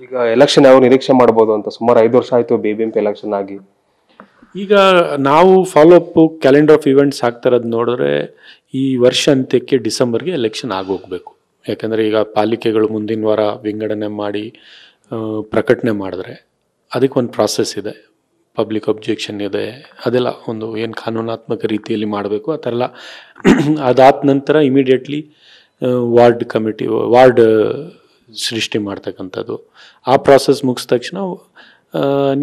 ಈಗ ಎಲೆಕ್ಷನ್ ಯಾವ ನಿರೀಕ್ಷೆ ಮಾಡ್ಬೋದು ಅಂತ? ಸುಮಾರು 5 ವರ್ಷ ಆಯ್ತು BBMP ಎಲೆಕ್ಷನ್ ಆಗಿ. ಈಗ ನಾವು follow up calendar of events ಆಗ್ತಾ ಇರೋದು ನೋಡಿದ್ರೆ ಈ ವರ್ಷ ಅಂತ್ಯಕ್ಕೆ ಡಿಸೆಂಬರ್ಗೆ ಎಲೆಕ್ಷನ್ ಆಗೋಗ್ಬೇಕು. ಯಾಕಂದರೆ ಈಗ ಪಾಲಿಕೆಗಳು ಮುಂದಿನ ವಾರ ವಿಂಗಡಣೆ ಮಾಡಿ ಪ್ರಕಟಣೆ ಮಾಡಿದ್ರೆ ಅದಕ್ಕೊಂದು ಪ್ರಾಸೆಸ್ ಇದೆ, ಪಬ್ಲಿಕ್ ಅಬ್ಜೆಕ್ಷನ್ ಇದೆ, ಅದೆಲ್ಲ ಒಂದು ಏನು ಕಾನೂನಾತ್ಮಕ ರೀತಿಯಲ್ಲಿ ಮಾಡಬೇಕು ಆ ಥರ ಎಲ್ಲ. ಅದಾದ ನಂತರ ಇಮಿಡಿಯೇಟ್ಲಿ ವಾರ್ಡ್ ಸೃಷ್ಟಿ ಮಾಡ್ತಕ್ಕಂಥದ್ದು. ಆ ಪ್ರಾಸೆಸ್ ಮುಗಿದ ತಕ್ಷಣ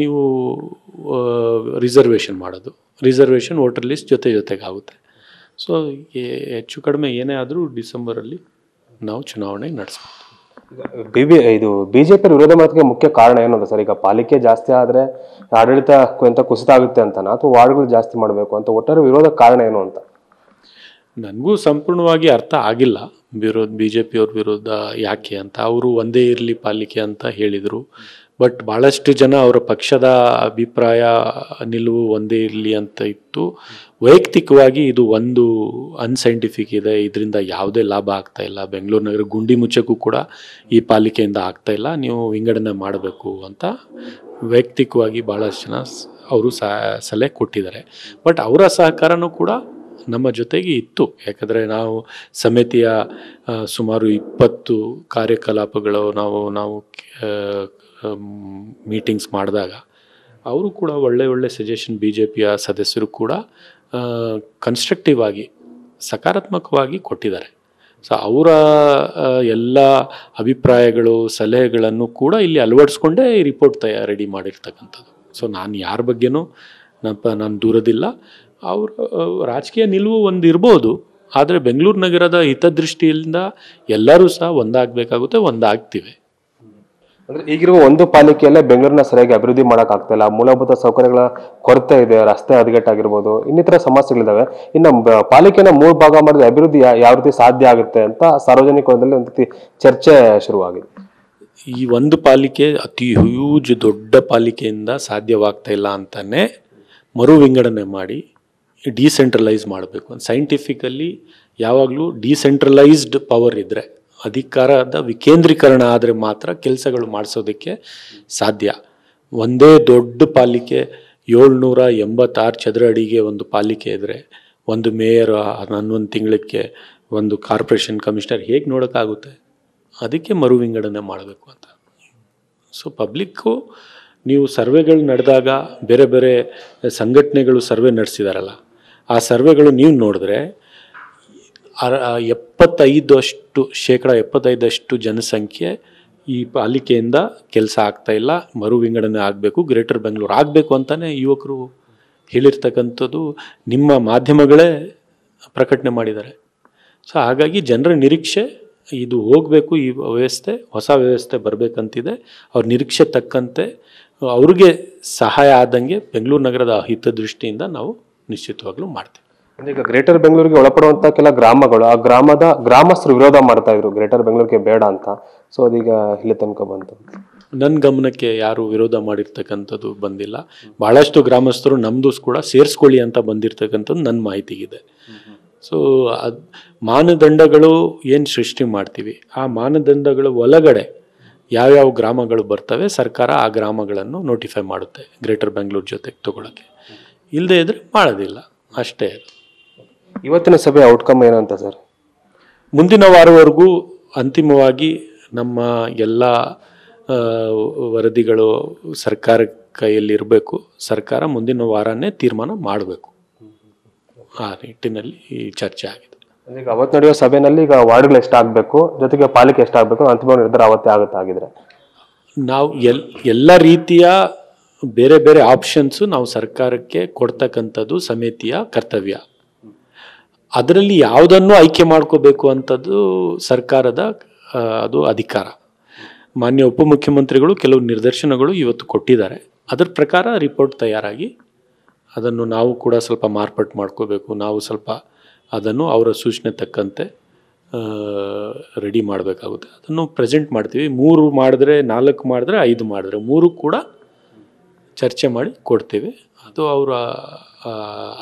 ನೀವು ರಿಸರ್ವೇಷನ್ ಮಾಡೋದು, ರಿಸರ್ವೇಷನ್ ವೋಟರ್ ಲಿಸ್ಟ್ ಜೊತೆಗೆ ಆಗುತ್ತೆ. ಸೊ ಹೆಚ್ಚು ಕಡಿಮೆ ಏನೇ ಆದರೂ ಡಿಸೆಂಬರಲ್ಲಿ ನಾವು ಚುನಾವಣೆ ನಡೆಸ್ಬೋದು. ಇದು BJP ವಿರೋಧ ಮಾಡೋದಕ್ಕೆ ಮುಖ್ಯ ಕಾರಣ ಏನು ಅಂತ ಸರ್? ಈಗ ಪಾಲಿಕೆ ಜಾಸ್ತಿ ಆದರೆ ಆಡಳಿತ ಅಂತ ಕುಸಿತ ಆಗುತ್ತೆ ಅಂತನಾ, ಅಥವಾ ವಾರ್ಡ್ಗಳು ಜಾಸ್ತಿ ಮಾಡಬೇಕು ಅಂತ? ಒಟ್ಟಾರೆ ವಿರೋಧ ಕಾರಣ ಏನು ಅಂತ ನನಗೂ ಸಂಪೂರ್ಣವಾಗಿ ಅರ್ಥ ಆಗಿಲ್ಲ. BJP ಅವ್ರ ವಿರೋಧ ಯಾಕೆ ಅಂತ. ಅವರು ಒಂದೇ ಇರಲಿ ಪಾಲಿಕೆ ಅಂತ ಹೇಳಿದರು, ಬಟ್ ಭಾಳಷ್ಟು ಜನ ಅವರ ಪಕ್ಷದ ಅಭಿಪ್ರಾಯ ನಿಲುವು ಒಂದೇ ಇರಲಿ ಅಂತ ಇತ್ತು. ವೈಯಕ್ತಿಕವಾಗಿ ಇದು ಒಂದು ಅನ್ಸೈಂಟಿಫಿಕ್ ಇದೆ, ಇದರಿಂದ ಯಾವುದೇ ಲಾಭ ಆಗ್ತಾ ಇಲ್ಲ, ಬೆಂಗಳೂರು ನಗರ ಗುಂಡಿ ಮುಚ್ಚಕ್ಕೂ ಕೂಡ ಈ ಪಾಲಿಕೆಯಿಂದ ಆಗ್ತಾ ಇಲ್ಲ, ನೀವು ವಿಂಗಡಣೆ ಮಾಡಬೇಕು ಅಂತ ವೈಯಕ್ತಿಕವಾಗಿ ಭಾಳಷ್ಟು ಜನ ಅವರು ಸಲಹೆ ಕೊಟ್ಟಿದ್ದಾರೆ. ಬಟ್ ಅವರ ಸಹಕಾರನೂ ಕೂಡ ನಮ್ಮ ಜೊತೆಗೆ ಇತ್ತು. ಯಾಕಂದರೆ ನಾವು ಸಮಿತಿಯ ಸುಮಾರು 20 ಕಾರ್ಯಕಲಾಪಗಳು ನಾವು ಮೀಟಿಂಗ್ಸ್ ಮಾಡಿದಾಗ ಅವರು ಕೂಡ ಒಳ್ಳೆ ಸಜೆಷನ್ BJPಯ ಸದಸ್ಯರು ಕೂಡ ಕನ್ಸ್ಟ್ರಕ್ಟಿವ್ ಆಗಿ ಸಕಾರಾತ್ಮಕವಾಗಿ ಕೊಟ್ಟಿದ್ದಾರೆ. ಸೊ ಅವರ ಎಲ್ಲ ಅಭಿಪ್ರಾಯಗಳು ಸಲಹೆಗಳನ್ನು ಕೂಡ ಇಲ್ಲಿ ಅಳವಡಿಸ್ಕೊಂಡೇ ಈ ರಿಪೋರ್ಟ್ ರೆಡಿ ಮಾಡಿರ್ತಕ್ಕಂಥದ್ದು. ಸೊ ನಾನು ಯಾರ ಬಗ್ಗೆನೂ ನಾನು ದೂರದಿಲ್ಲ. ಅವರ ರಾಜಕೀಯ ನಿಲುವು ಒಂದು ಇರ್ಬೋದು, ಆದರೆ ಬೆಂಗಳೂರು ನಗರದ ಹಿತದೃಷ್ಟಿಯಿಂದ ಎಲ್ಲರೂ ಸಹ ಒಂದಾಗಬೇಕಾಗುತ್ತೆ, ಒಂದಾಗ್ತಿವೆ. ಅಂದ್ರೆ ಈಗಿರುವ ಒಂದು ಪಾಲಿಕೆಯಲ್ಲೇ ಬೆಂಗಳೂರಿನ ಸರಿಯಾಗಿ ಅಭಿವೃದ್ಧಿ ಮಾಡೋಕ್ಕಾಗ್ತಾ ಇಲ್ಲ, ಮೂಲಭೂತ ಸೌಕರ್ಯಗಳ ಕೊರತೆ ಇದೆ, ರಸ್ತೆ ಹದಗೆಟ್ಟಾಗಿರ್ಬೋದು, ಇನ್ನಿತರ ಸಮಸ್ಯೆಗಳಿದಾವೆ. ಇನ್ನು ಪಾಲಿಕೆನ 3 ಭಾಗ ಮಾಡಿದ್ರೆ ಅಭಿವೃದ್ಧಿ ಯಾವ ರೀತಿ ಸಾಧ್ಯ ಆಗುತ್ತೆ ಅಂತ ಸಾರ್ವಜನಿಕ ವಲಯದಲ್ಲಿ ಒಂದು ರೀತಿ ಚರ್ಚೆ ಶುರುವಾಗಿದೆ. ಈ ಒಂದು ಪಾಲಿಕೆ ಅತಿ ಹ್ಯೂಜ್ ದೊಡ್ಡ ಪಾಲಿಕೆಯಿಂದ ಸಾಧ್ಯವಾಗ್ತಾ ಇಲ್ಲ ಅಂತಾನೆ ಮರು ವಿಂಗಡಣೆ ಮಾಡಿ ಡಿಸೆಂಟ್ರಲೈಸ್ ಮಾಡಬೇಕು. ಸೈಂಟಿಫಿಕಲಿ ಯಾವಾಗಲೂ ಡಿಸೆಂಟ್ರಲೈಸ್ಡ್ ಪವರ್ ಇದ್ದರೆ, ಅಧಿಕಾರದ ವಿಕೇಂದ್ರೀಕರಣ ಆದರೆ ಮಾತ್ರ ಕೆಲಸಗಳು ಮಾಡಿಸೋದಕ್ಕೆ ಸಾಧ್ಯ. ಒಂದೇ ದೊಡ್ಡ ಪಾಲಿಕೆ 786 ಚದರ ಅಡಿಗೆ ಒಂದು ಪಾಲಿಕೆ ಇದ್ದರೆ, ಒಂದು ಮೇಯರ್ 11 ತಿಂಗಳಿಗೆ, ಒಂದು ಕಾರ್ಪೊರೇಷನ್ ಕಮಿಷನರ್ ಹೇಗೆ ನೋಡೋಕ್ಕಾಗುತ್ತೆ? ಅದಕ್ಕೆ ಮರು ವಿಂಗಡಣೆ ಮಾಡಬೇಕು ಅಂತ. ಸೊ ಪಬ್ಲಿಕ್ಕು ನೀವು ಸರ್ವೆಗಳು ನಡೆದಾಗ ಬೇರೆ ಬೇರೆ ಸಂಘಟನೆಗಳು ಸರ್ವೆ ನಡೆಸಿದಾರಲ್ಲ, ಆ ಸರ್ವೆಗಳು ನೀವು ನೋಡಿದ್ರೆ 75% ಜನಸಂಖ್ಯೆ ಈ ಪಾಲಿಕೆಯಿಂದ ಕೆಲಸ ಆಗ್ತಾಯಿಲ್ಲ, ಮರು ವಿಂಗಡಣೆ ಆಗಬೇಕು, ಗ್ರೇಟರ್ ಬೆಂಗಳೂರು ಆಗಬೇಕು ಅಂತಲೇ ಯುವಕರು ಹೇಳಿರ್ತಕ್ಕಂಥದ್ದು ನಿಮ್ಮ ಮಾಧ್ಯಮಗಳೇ ಪ್ರಕಟಣೆ ಮಾಡಿದ್ದಾರೆ. ಸೊ ಹಾಗಾಗಿ ಜನರ ನಿರೀಕ್ಷೆ ಇದು ಹೋಗಬೇಕು, ಈ ವ್ಯವಸ್ಥೆ ಹೊಸ ವ್ಯವಸ್ಥೆ ಬರಬೇಕಂತಿದೆ. ಅವ್ರ ನಿರೀಕ್ಷೆ ತಕ್ಕಂತೆ ಅವ್ರಿಗೆ ಸಹಾಯ ಆದಂಗೆ ಬೆಂಗಳೂರು ನಗರದ ಹಿತದೃಷ್ಟಿಯಿಂದ ನಾವು ನಿಶ್ಚಿತವಾಗ್ಲೂ ಮಾಡ್ತೀವಿ. ಈಗ ಗ್ರೇಟರ್ ಬೆಂಗಳೂರಿಗೆ ಒಳಪಡುವಂತ ಕೆಲ ಗ್ರಾಮಗಳು, ಆ ಗ್ರಾಮಸ್ಥರು ವಿರೋಧ ಮಾಡ್ತಾ ಇದ್ರು ಗ್ರೇಟರ್ ಬೆಂಗಳೂರಿಗೆ ಬೇಡ ಅಂತ. ಸೊ ಅದೀಗ ಇಲ್ಲಿ ತನಕ ಬಂತು. ನನ್ನ ಗಮನಕ್ಕೆ ಯಾರು ವಿರೋಧ ಮಾಡಿರ್ತಕ್ಕಂಥದ್ದು ಬಂದಿಲ್ಲ. ಭಾಳಷ್ಟು ಗ್ರಾಮಸ್ಥರು ನಮ್ಮದು ಕೂಡ ಸೇರಿಸ್ಕೊಳ್ಳಿ ಅಂತ ಬಂದಿರತಕ್ಕಂಥದ್ದು ನನ್ನ ಮಾಹಿತಿಗಿದೆ. ಸೊ ಅದು ಮಾನದಂಡಗಳು ಏನು ಸೃಷ್ಟಿ ಮಾಡ್ತೀವಿ, ಆ ಮಾನದಂಡಗಳ ಒಳಗಡೆ ಯಾವ್ಯಾವ ಗ್ರಾಮಗಳು ಬರ್ತವೆ, ಸರ್ಕಾರ ಆ ಗ್ರಾಮಗಳನ್ನು ನೋಟಿಫೈ ಮಾಡುತ್ತೆ ಗ್ರೇಟರ್ ಬೆಂಗಳೂರು ಜೊತೆಗೆ ತಗೊಳ್ಳೋಕ್ಕೆ. ಇಲ್ಲದೇ ಇದ್ರೆ ಮಾಡೋದಿಲ್ಲ, ಅಷ್ಟೇ. ಇವತ್ತಿನ ಸಭೆ ಔಟ್ಕಮ್ ಏನಂತ ಸರ್? ಮುಂದಿನ ವಾರವರೆಗೂ ಅಂತಿಮವಾಗಿ ನಮ್ಮ ಎಲ್ಲ ವರದಿಗಳು ಸರ್ಕಾರ ಕೈಯಲ್ಲಿರಬೇಕು. ಸರ್ಕಾರ ಮುಂದಿನ ವಾರನೇ ತೀರ್ಮಾನ ಮಾಡಬೇಕು. ಆ ನಿಟ್ಟಿನಲ್ಲಿ ಚರ್ಚೆ ಆಗಿದೆ. ಈಗ ಅವತ್ತು ನಡೆಯುವ ಸಭೆಯಲ್ಲಿ ಈಗ ವಾರ್ಡ್ಗಳು ಎಷ್ಟಾಗಬೇಕು, ಜೊತೆಗೆ ಪಾಲಿಕೆ ಎಷ್ಟಾಗಬೇಕು, ಅಂತಿಮ ನಿರ್ಧಾರ ಅವತ್ತೇ ಆಗಿದ್ರೆ ನಾವು ಎಲ್ಲ ರೀತಿಯ ಬೇರೆ ಬೇರೆ ಆಪ್ಷನ್ಸು ನಾವು ಸರ್ಕಾರಕ್ಕೆ ಕೊಡ್ತಕ್ಕಂಥದ್ದು ಸಮಿತಿಯ ಕರ್ತವ್ಯ. ಅದರಲ್ಲಿ ಯಾವುದನ್ನು ಆಯ್ಕೆ ಮಾಡ್ಕೋಬೇಕು ಅಂಥದ್ದು ಸರ್ಕಾರದ ಅದು ಅಧಿಕಾರ. ಮಾನ್ಯ ಉಪಮುಖ್ಯಮಂತ್ರಿಗಳು ಕೆಲವು ನಿರ್ದೇಶನಗಳು ಇವತ್ತು ಕೊಟ್ಟಿದ್ದಾರೆ. ಅದರ ಪ್ರಕಾರ ರಿಪೋರ್ಟ್ ತಯಾರಾಗಿ ಅದನ್ನು ನಾವು ಕೂಡ ಸ್ವಲ್ಪ ಮಾರ್ಪಾಟು ಮಾಡ್ಕೋಬೇಕು. ನಾವು ಸ್ವಲ್ಪ ಅದನ್ನು ಅವರ ಸೂಚನೆ ತಕ್ಕಂತೆ ರೆಡಿ ಮಾಡಬೇಕಾಗುತ್ತೆ. ಅದನ್ನು ಪ್ರೆಸೆಂಟ್ ಮಾಡ್ತೀವಿ. 3 ಮಾಡಿದ್ರೆ, 4 ಮಾಡಿದ್ರೆ, 5 ಮಾಡಿದ್ರೆ 3 ಕೂಡ ಚರ್ಚೆ ಮಾಡಿ ಕೊಡ್ತೇವೆ. ಅದು ಅವರ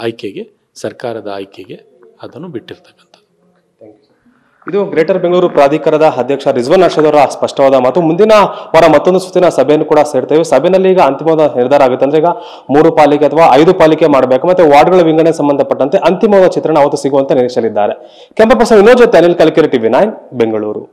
ಆಯ್ಕೆಗೆ, ಸರ್ಕಾರದ ಆಯ್ಕೆಗೆ ಅದನ್ನು ಬಿಟ್ಟಿರ್ತಕ್ಕಂಥದ್ದು. Thank you. ಇದು ಗ್ರೇಟರ್ ಬೆಂಗಳೂರು ಪ್ರಾಧಿಕಾರದ ಅಧ್ಯಕ್ಷ ರಿಜ್ವಾನ್ ಅರ್ಷದ್ ಅವರ ಸ್ಪಷ್ಟವಾದ ಮಾತು. ಮುಂದಿನ ವಾರ ಮತ್ತೊಂದು ಸುತ್ತಿನ ಸಭೆಯನ್ನು ಕೂಡ ಸೇರ್ತೇವೆ. ಸಭೆಯಲ್ಲಿ ಈಗ ಅಂತಿಮವಾದ ನಿರ್ಧಾರ ಆಗುತ್ತೆ. ಅಂದ್ರೆ ಈಗ 3 ಪಾಲಿಕೆ ಅಥವಾ 5 ಪಾಲಿಕೆ ಮಾಡಬೇಕು, ಮತ್ತೆ ವಾರ್ಡ್ಗಳ ವಿಂಗಡಣೆ ಸಂಬಂಧಪಟ್ಟಂತೆ ಅಂತಿಮವಾದ ಚಿತ್ರಣ ಅವತ್ತು ಸಿಗುವಂತ ನಿರೀಕ್ಷೆಯಲ್ಲಿದ್ದಾರೆ. ಕ್ಯಾಮರಾ ಪರ್ಸನ್ ವಿನೋದ್ ಜೊತೆ ಅನಿಲ್ ಕಲ್ಕೆರೆ, TV9 ಬೆಂಗಳೂರು.